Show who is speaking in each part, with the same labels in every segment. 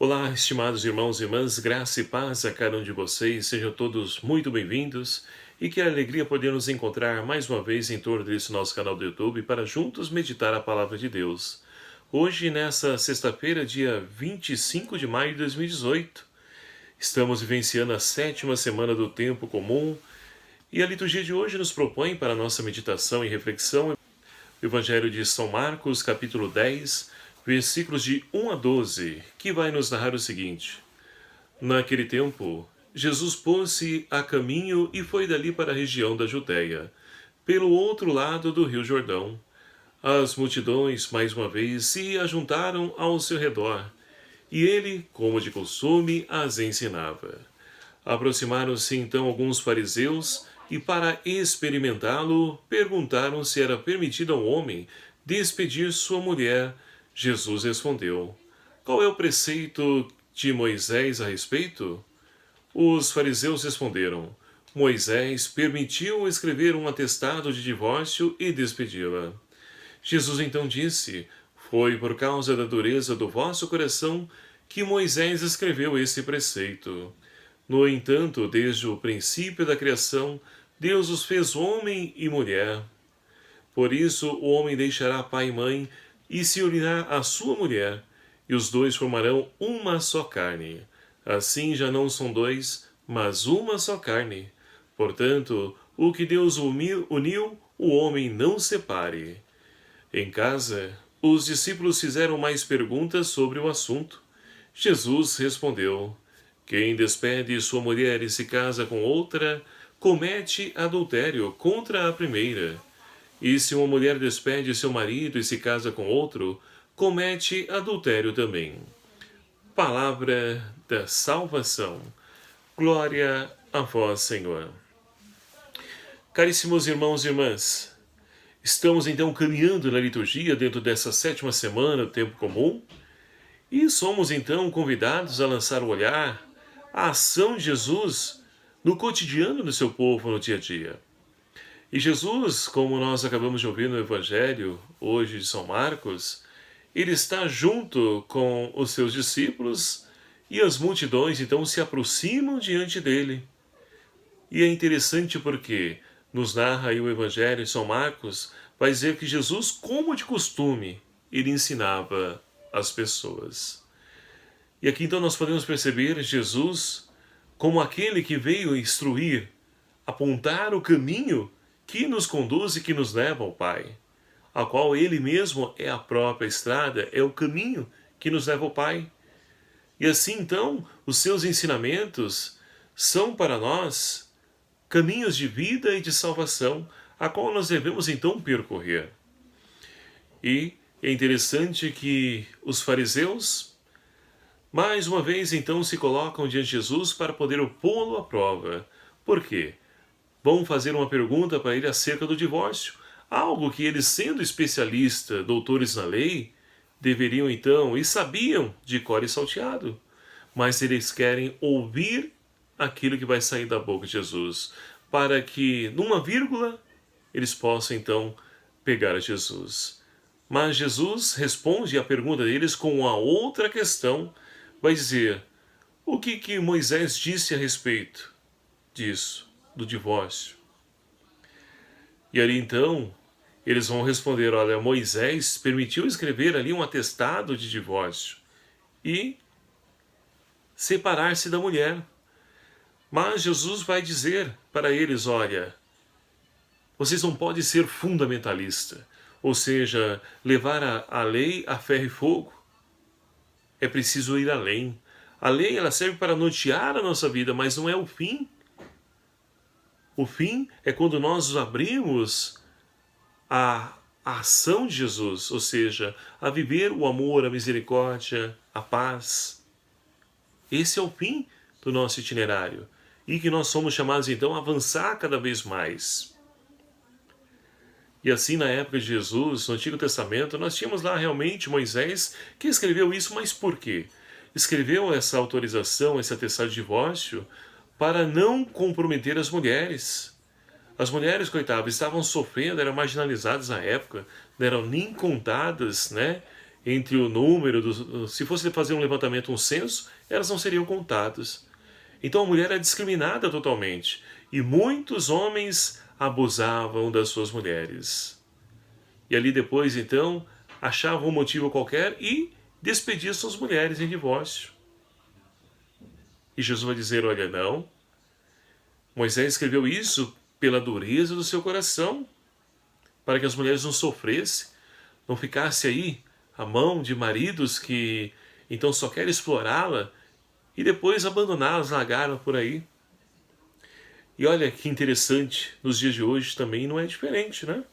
Speaker 1: Olá, estimados irmãos e irmãs, graça e paz a cada um de vocês, sejam todos muito bem-vindos e que alegria poder nos encontrar mais uma vez em torno desse nosso canal do YouTube para juntos meditar a Palavra de Deus. Hoje, nessa sexta-feira, dia 25 de maio de 2018, estamos vivenciando a sétima semana do Tempo Comum e a liturgia de hoje nos propõe para a nossa meditação e reflexão o Evangelho de São Marcos, capítulo 10, versículos de 1 a 12, que vai nos narrar o seguinte. Naquele tempo, Jesus pôs-se a caminho e foi dali para a região da Judéia, pelo outro lado do rio Jordão. As multidões, mais uma vez, se ajuntaram ao seu redor, e ele, como de costume, as ensinava. Aproximaram-se então alguns fariseus e, para experimentá-lo, perguntaram se era permitido ao homem despedir sua mulher. Jesus respondeu: Qual é o preceito de Moisés a respeito? Os fariseus responderam: Moisés permitiu escrever um atestado de divórcio e despedi-la. Jesus então disse: Foi por causa da dureza do vosso coração que Moisés escreveu esse preceito. No entanto, desde o princípio da criação, Deus os fez homem e mulher. Por isso, o homem deixará pai e mãe e se unirá à sua mulher, e os dois formarão uma só carne. Assim já não são dois, mas uma só carne. Portanto, o que Deus uniu, o homem não separe. Em casa, os discípulos fizeram mais perguntas sobre o assunto. Jesus respondeu: Quem despede sua mulher e se casa com outra, comete adultério contra a primeira. E se uma mulher despede seu marido e se casa com outro, comete adultério também. Palavra da salvação. Glória a vós, Senhor. Caríssimos irmãos e irmãs, estamos então caminhando na liturgia dentro dessa sétima semana do Tempo Comum e somos então convidados a lançar o olhar à ação de Jesus no cotidiano do seu povo no dia a dia. E Jesus, como nós acabamos de ouvir no Evangelho, hoje de São Marcos, ele está junto com os seus discípulos e as multidões então se aproximam diante dele. E é interessante porque nos narra aí o Evangelho de São Marcos, vai dizer que Jesus, como de costume, ele ensinava as pessoas. E aqui então nós podemos perceber Jesus como aquele que veio instruir, apontar o caminho que nos conduz e que nos leva ao Pai, a qual ele mesmo é a própria estrada, é o caminho que nos leva ao Pai. E assim então, os seus ensinamentos são para nós caminhos de vida e de salvação, a qual nós devemos então percorrer. E é interessante que os fariseus, mais uma vez, então, se colocam diante de Jesus para poder pô-lo à prova. Por quê? Vão fazer uma pergunta para ele acerca do divórcio. Algo que eles, sendo especialistas, doutores na lei, deveriam então, e sabiam de cor e salteado. Mas eles querem ouvir aquilo que vai sair da boca de Jesus, para que, numa vírgula, eles possam então pegar a Jesus. Mas Jesus responde à pergunta deles com uma outra questão. Vai dizer: o que Moisés disse a respeito disso, do divórcio? E ali então, eles vão responder: olha, Moisés permitiu escrever ali um atestado de divórcio e separar-se da mulher. Mas Jesus vai dizer para eles: olha, vocês não podem ser fundamentalista, ou seja, levar a lei a ferro e fogo. É preciso ir além. A lei, ela serve para nortear a nossa vida, mas não é o fim. O fim é quando nós abrimos a ação de Jesus, ou seja, a viver o amor, a misericórdia, a paz. Esse é o fim do nosso itinerário e que nós somos chamados então a avançar cada vez mais. E assim, na época de Jesus, no Antigo Testamento, nós tínhamos lá realmente Moisés que escreveu isso, mas por quê? Escreveu essa autorização, esse atestado de divórcio, para não comprometer as mulheres. As mulheres, coitadas, estavam sofrendo, eram marginalizadas na época, não eram nem contadas, né? entre o número, se fosse fazer um levantamento, um censo, elas não seriam contadas. Então a mulher é discriminada totalmente. E muitos homens abusavam das suas mulheres. E ali depois, então, achavam um motivo qualquer e despediam suas mulheres em divórcio. E Jesus vai dizer, olha, não. Moisés escreveu isso pela dureza do seu coração, para que as mulheres não sofressem, não ficasse aí a mão de maridos que então só querem explorá-la e depois abandoná-las, largá-la por aí. E olha que interessante, nos dias de hoje também não é diferente, né?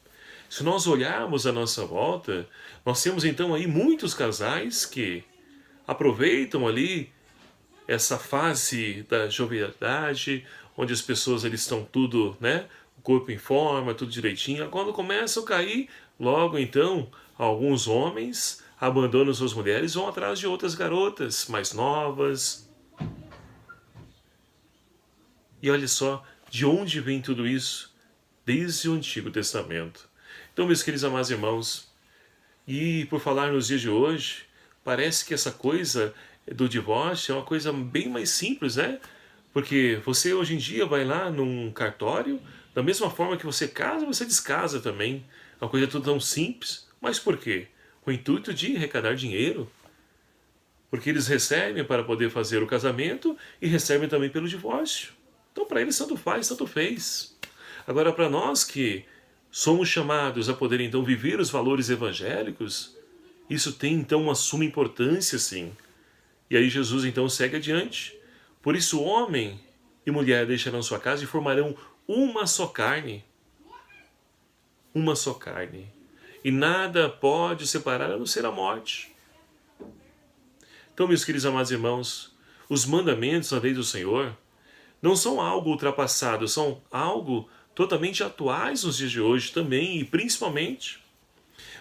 Speaker 1: Se nós olharmos a nossa volta, nós temos então aí muitos casais que aproveitam ali essa fase da jovialidade, onde as pessoas ali estão tudo, né? O corpo em forma, tudo direitinho. Quando começam a cair, logo então, alguns homens abandonam suas mulheres e vão atrás de outras garotas mais novas. E olha só, de onde vem tudo isso? Desde o Antigo Testamento. Então, meus queridos amados irmãos, e por falar nos dias de hoje, parece que essa coisa do divórcio é uma coisa bem mais simples, né? Porque você hoje em dia vai lá num cartório, da mesma forma que você casa, você descasa também. É uma coisa tudo tão simples. Mas por quê? Com o intuito de arrecadar dinheiro. Porque eles recebem para poder fazer o casamento e recebem também pelo divórcio. Então para eles tanto faz, tanto fez. Agora para nós que somos chamados a poder então viver os valores evangélicos, isso tem então uma suma importância, sim. E aí Jesus então segue adiante. Por isso homem e mulher deixarão sua casa e formarão uma só carne. Uma só carne. E nada pode separar a não ser a morte. Então, meus queridos amados irmãos, os mandamentos, a lei do Senhor, não são algo ultrapassado, são algo totalmente atuais nos dias de hoje também, e principalmente,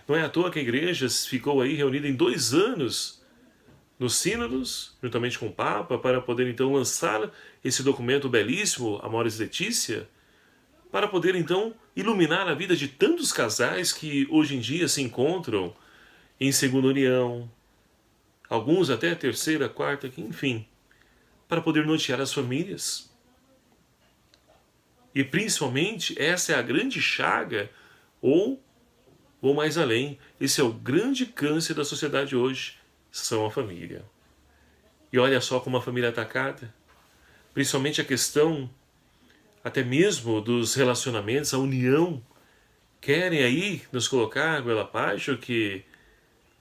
Speaker 1: não é à toa que a igreja ficou aí reunida em 2 anos nos sínodos, juntamente com o Papa, para poder então lançar esse documento belíssimo, Amoris Laetitia, para poder então iluminar a vida de tantos casais que hoje em dia se encontram em segunda união, alguns até terceira, quarta, enfim, para poder nortear as famílias. E principalmente essa é a grande chaga, ou vou mais além, esse é o grande câncer da sociedade hoje, são a família. E olha só como a família é atacada, principalmente a questão até mesmo dos relacionamentos, a união. Querem aí nos colocar goela abaixo que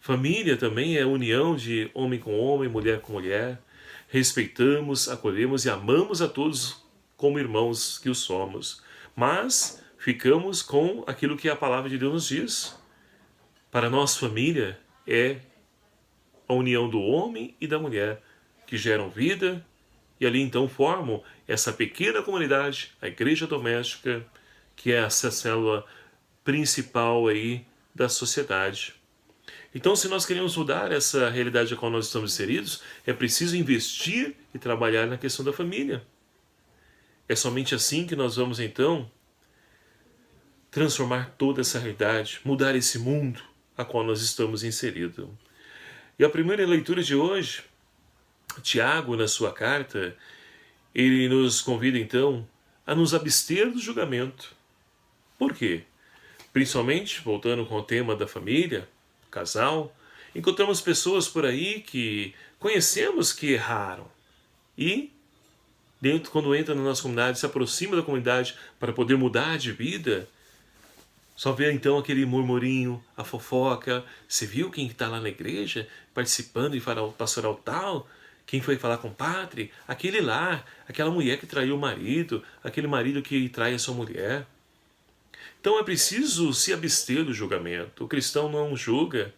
Speaker 1: família também é união de homem com homem, mulher com mulher. Respeitamos, acolhemos e amamos a todos como irmãos que os somos. Mas ficamos com aquilo que a palavra de Deus nos diz. Para nós, família é a união do homem e da mulher, que geram vida e ali então formam essa pequena comunidade, a igreja doméstica, que é essa célula principal aí da sociedade. Então, se nós queremos mudar essa realidade a qual nós estamos inseridos, é preciso investir e trabalhar na questão da família. É somente assim que nós vamos então transformar toda essa realidade, mudar esse mundo a qual nós estamos inseridos. E a primeira leitura de hoje, Tiago, na sua carta, ele nos convida então a nos abster do julgamento. Por quê? Principalmente, voltando com o tema da família, casal, encontramos pessoas por aí que conhecemos que erraram. E, quando entra na nossa comunidade, se aproxima da comunidade para poder mudar de vida, só vê então aquele murmurinho, a fofoca. Você viu quem está lá na igreja participando e pastoral tal? Quem foi falar com o padre? Aquele lá, aquela mulher que traiu o marido, aquele marido que trai a sua mulher. Então é preciso se abster do julgamento. O cristão não julga.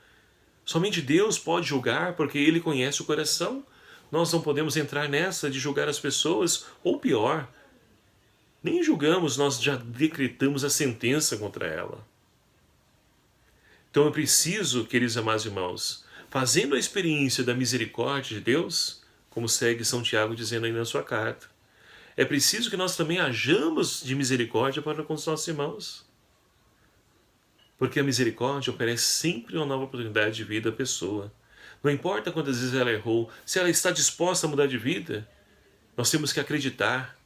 Speaker 1: Somente Deus pode julgar porque Ele conhece o coração. Nós não podemos entrar nessa de julgar as pessoas, ou pior, nem julgamos, nós já decretamos a sentença contra ela. Então é preciso, queridos amados irmãos, fazendo a experiência da misericórdia de Deus, como segue São Tiago dizendo aí na sua carta, é preciso que nós também hajamos de misericórdia para com os nossos irmãos. Porque a misericórdia oferece sempre uma nova oportunidade de vida à pessoa. Não importa quantas vezes ela errou, se ela está disposta a mudar de vida, nós temos que acreditar,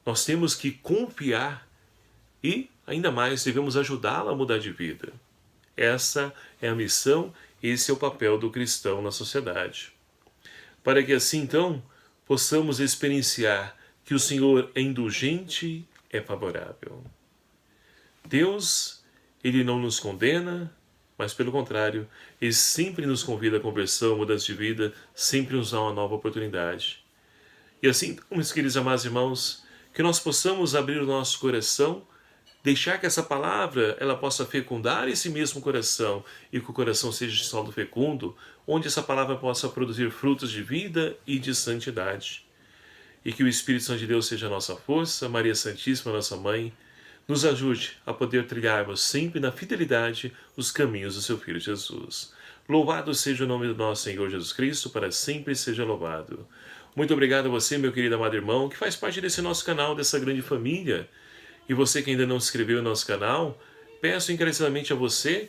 Speaker 1: nós temos que confiar e, ainda mais, devemos ajudá-la a mudar de vida. Essa é a missão, esse é o papel do cristão na sociedade. Para que assim, então, possamos experienciar que o Senhor é indulgente, é favorável. Deus, Ele não nos condena, mas pelo contrário, Ele sempre nos convida à conversão, mudança de vida, sempre nos dá uma nova oportunidade. E assim, meus queridos amados irmãos, que nós possamos abrir o nosso coração, deixar que essa palavra ela possa fecundar esse mesmo coração e que o coração seja de solo fecundo, onde essa palavra possa produzir frutos de vida e de santidade. E que o Espírito Santo de Deus seja a nossa força, Maria Santíssima, nossa Mãe, nos ajude a poder trilharmos sempre na fidelidade os caminhos do seu Filho Jesus. Louvado seja o nome do nosso Senhor Jesus Cristo, para sempre seja louvado. Muito obrigado a você, meu querido amado irmão, que faz parte desse nosso canal, dessa grande família. E você que ainda não se inscreveu no nosso canal, peço encarecidamente a você,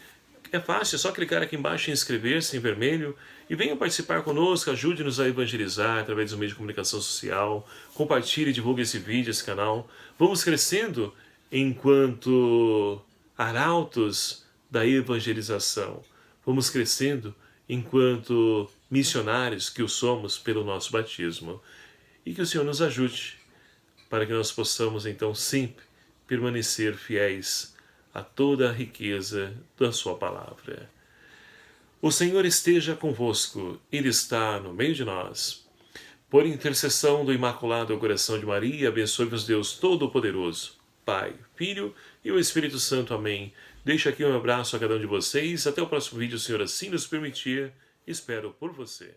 Speaker 1: é fácil, é só clicar aqui embaixo em inscrever-se em vermelho e venha participar conosco, ajude-nos a evangelizar através do meio de comunicação social, compartilhe e divulgue esse vídeo, esse canal. Vamos crescendo enquanto arautos da evangelização. Vamos crescendo enquanto missionários que o somos pelo nosso batismo. E que o Senhor nos ajude para que nós possamos então sempre permanecer fiéis a toda a riqueza da sua palavra. O Senhor esteja convosco, Ele está no meio de nós. Por intercessão do Imaculado Coração de Maria, abençoe-vos Deus Todo-Poderoso, Pai, Filho e o Espírito Santo. Amém. Deixo aqui um abraço a cada um de vocês. Até o próximo vídeo, se o Senhor assim nos permitir. Espero por você.